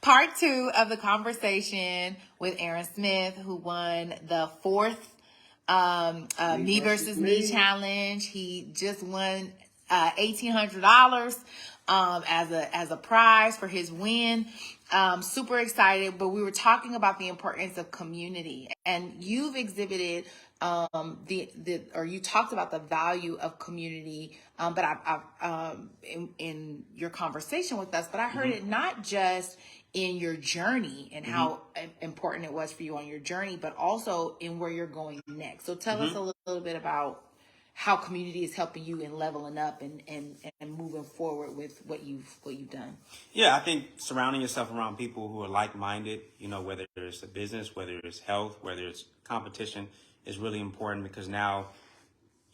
part two of the conversation with Aaron Smith, who won the fourth Me versus Me challenge. He just won $1,800 as a prize for his win. Super excited, but we were talking about the importance of community, and you've exhibited you talked about the value of community, but I've in your conversation with us, but I heard it not just in your journey and how important it was for you on your journey, but also in where you're going next. So tell us a little bit about how community is helping you in leveling up and moving forward with what you've done. Yeah, I think surrounding yourself around people who are like-minded, whether it's a business, whether it's health, whether it's competition, is really important, because now,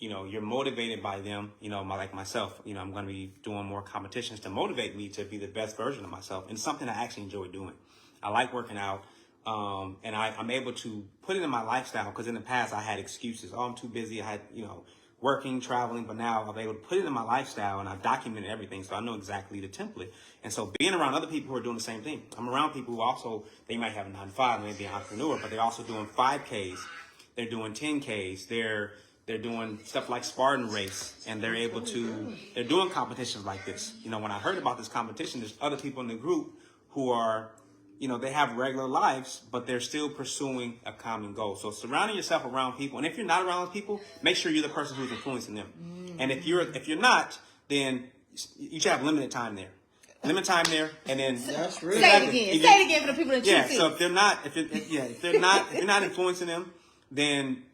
you're motivated by them, like myself, I'm going to be doing more competitions to motivate me to be the best version of myself. And it's something I actually enjoy doing. I like working out. And I'm able to put it in my lifestyle, because in the past I had excuses. Oh, I'm too busy. I had, working, traveling, but now I'm able to put it in my lifestyle, and I've documented everything, so I know exactly the template. And so being around other people who are doing the same thing, I'm around people who also, they might have a 9-to-5, maybe an entrepreneur, but they're also doing 5Ks, they're doing 10Ks, they're doing stuff like Spartan Race, and they're doing competitions like this. When I heard about this competition, there's other people in the group who are, they have regular lives, but they're still pursuing a common goal. So surrounding yourself around people, and if you're not around people, make sure you're the person who's influencing them. And if you're not, then you should have limited time there. And then that's really say it again for the people that you see. So if you're not influencing them, then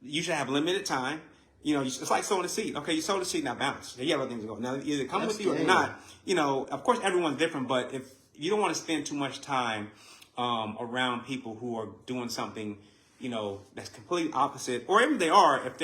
you should have limited time. It's like sowing a seed. Okay, you sow the seed, now bounce. You have other things to go. Now either come with you or not. Of course everyone's different, but if you don't want to spend too much time around people who are doing something, that's completely opposite, or even if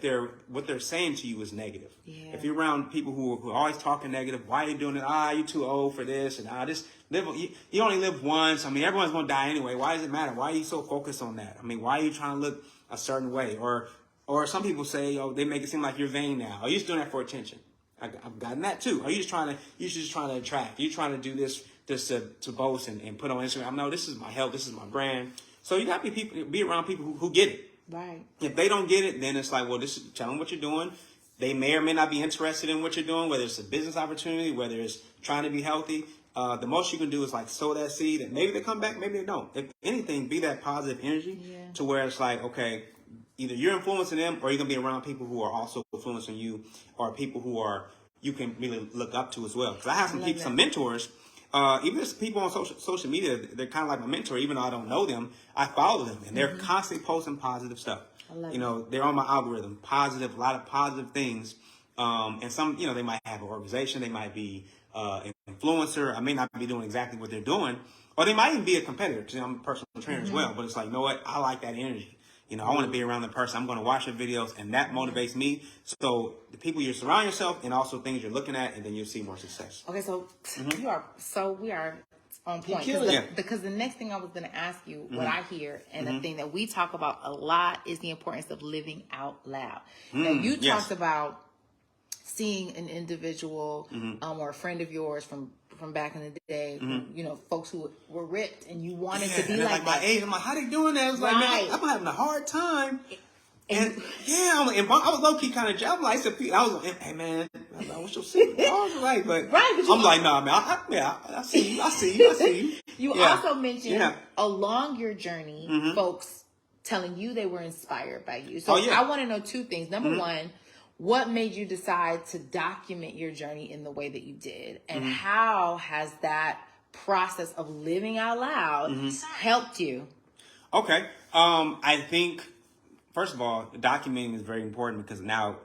they're what they're saying to you is negative. Yeah. If you're around people who are always talking negative, why are you doing it? You're too old for this, and just live. You only live once. I mean, everyone's gonna die anyway. Why does it matter? Why are you so focused on that? I mean, why are you trying to look a certain way? Or some people say, they make it seem like you're vain now. Are you just doing that for attention? I've gotten that too. Are you just trying to attract? Are you trying to do this to boast and put on Instagram? No, this is my health. This is my brand. So you got to be around people who get it. Right. If they don't get it, then it's like, well, tell them what you're doing. They may or may not be interested in what you're doing, whether it's a business opportunity, whether it's trying to be healthy. The most you can do is like sow that seed, and maybe they come back, maybe they don't. If anything, be that positive energy to where it's like, okay, either you're influencing them, or you're going to be around people who are also influencing you, or people who you can really look up to as well. Because I have some mentors, even if people on social media, they're kind of like my mentor. Even though I don't know them, I follow them, and they're constantly posting positive stuff. They're on my algorithm, a lot of positive things. And some, they might have an organization, they might be an influencer. I may not be doing exactly what they're doing, or they might even be a competitor, because I'm a personal trainer as well. But it's like, you know what? I like that energy. I want to be around the person. I'm going to watch their videos, and that motivates me. So the people you surround yourself, and also things you're looking at, and then you'll see more success. Okay, so we are on point. Because the next thing I was going to ask you, what I hear, and the thing that we talk about a lot, is the importance of living out loud. Now, you talked about seeing an individual or a friend of yours from back in the day, folks who were ripped, and you wanted to be like my age. I'm like, how they doing that? I was like, man, I'm having a hard time. And I was low key kind of jealous. I was like, hey man, what's your secret? I was like, but I'm like, nah, man, I see you. You also mentioned along your journey, folks telling you they were inspired by you. So I want to know two things. Number one, what made you decide to document your journey in the way that you did? And how has that process of living out loud helped you? Okay. I think, first of all, documenting is very important, because now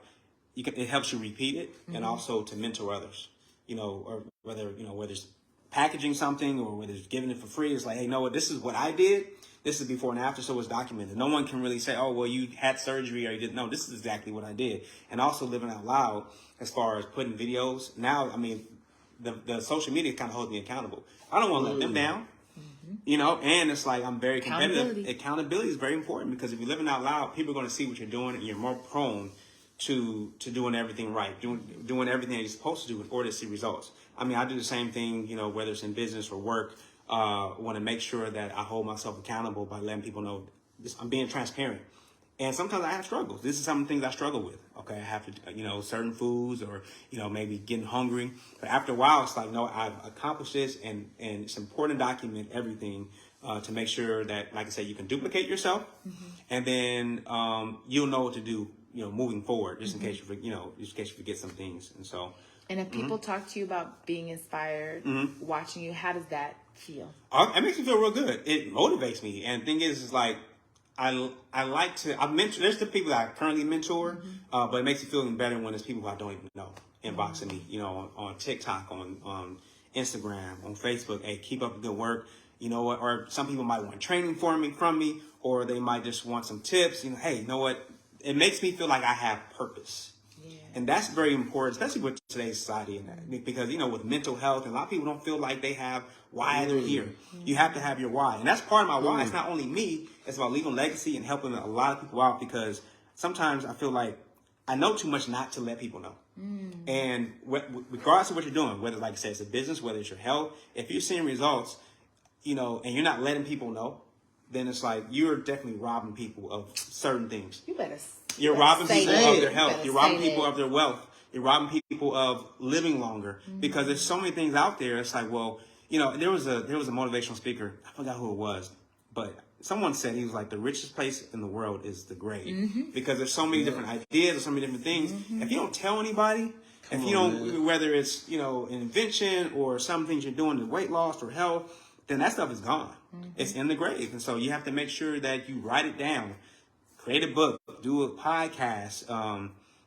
it helps you repeat it, and also to mentor others, or whether it's packaging something or whether it's giving it for free. It's like, hey, this is what I did. This is before and after, so it's documented. No one can really say, oh, well, you had surgery or you didn't. No, this is exactly what I did. And also living out loud, as far as putting videos. Now, I mean, the social media kind of holds me accountable. I don't want to let them down, and it's like, I'm very competitive. Accountability is very important, because if you're living out loud, people are going to see what you're doing, and you're more prone to doing everything right, doing everything that you're supposed to do in order to see results. I mean, I do the same thing, whether it's in business or work. want to make sure that I hold myself accountable by letting people know I'm being transparent. And sometimes I have struggles. This is some things I struggle with. Okay, I have to, certain foods or, maybe getting hungry. But after a while, it's like, no, I've accomplished this, and it's important to document everything to make sure that, like I said, you can duplicate yourself, and then you'll know what to do, moving forward, just in case you forget some things. And so. And if people talk to you about being inspired, watching you, how does that feel? It makes me feel real good. It motivates me. And the thing is like, I like to, there's the people that I currently mentor, but it makes me feel even better when there's people who I don't even know inboxing me, on TikTok, on Instagram, on Facebook. Hey, keep up the good work. You know what? Or some people might want training from me, or they might just want some tips. Hey, you know what? It makes me feel like I have purpose. Yeah. And that's very important, especially with today's society, because, with mental health, and a lot of people don't feel like they have why they're here. You have to have your why. And that's part of my why. It's not only me. It's about leaving legacy and helping a lot of people out, because sometimes I feel like I know too much not to let people know. And regardless of what you're doing, whether, like I said, it's a business, whether it's your health, if you're seeing results, and you're not letting people know, then it's like you're definitely robbing people of certain things. You're robbing people of their health. You're robbing people of their wealth. You're robbing people of living longer, because there's so many things out there. It's like, well, there was a motivational speaker. I forgot who it was, but someone said, he was like, the richest place in the world is the grave, because there's so many different ideas, there's so many different things. If you don't tell anybody, whether it's, an invention or some things you're doing to weight loss or health, then that stuff is gone. It's in the grave. And so you have to make sure that you write it down, create a book, do a podcast,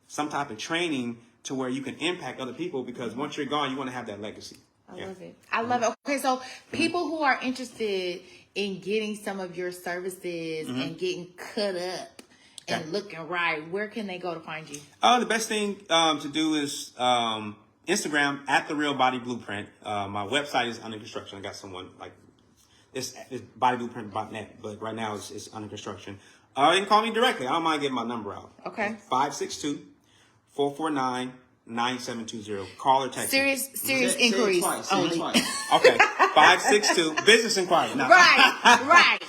some type of training to where you can impact other people, because once you're gone, you want to have that legacy. I love it. I love it. Okay, so people who are interested in getting some of your services and getting cut up and looking right, where can they go to find you? The best thing to do is Instagram at The Real Body Blueprint. My website is under construction. I got someone it's bodyblueprint.net, but right now it's under construction. You can call me directly. I don't mind getting my number out. Okay. 562-449-9720. Call or text. Serious inquiries only. Okay. 562 business inquiry. No. Right.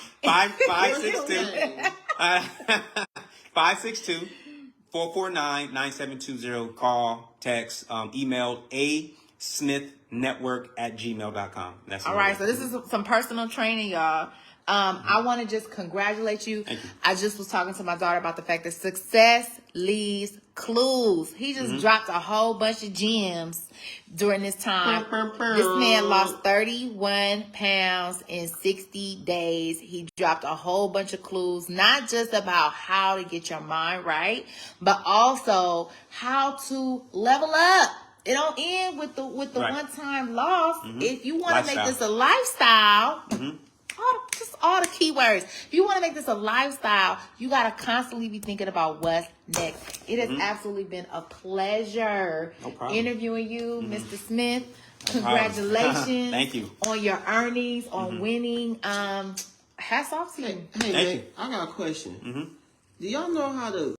562-449-9720. Call, text, email asmithnetwork@gmail.com. That's all right. So this is some personal training, y'all. I want to just congratulate you. Thank you. I just was talking to my daughter about the fact that success leaves clues. He just dropped a whole bunch of gems during this time. This man lost 31 pounds in 60 days. He dropped a whole bunch of clues, not just about how to get your mind right, but also how to level up. It don't end with the one-time loss. If you want to make this a lifestyle, all the keywords. If you want to make this a lifestyle, you got to constantly be thinking about what's next. It has absolutely been a pleasure interviewing you, Mr. Smith. Congratulations. Thank you. On your earnings, on winning. Hats off to you. Hey man, I got a question. Do y'all know how to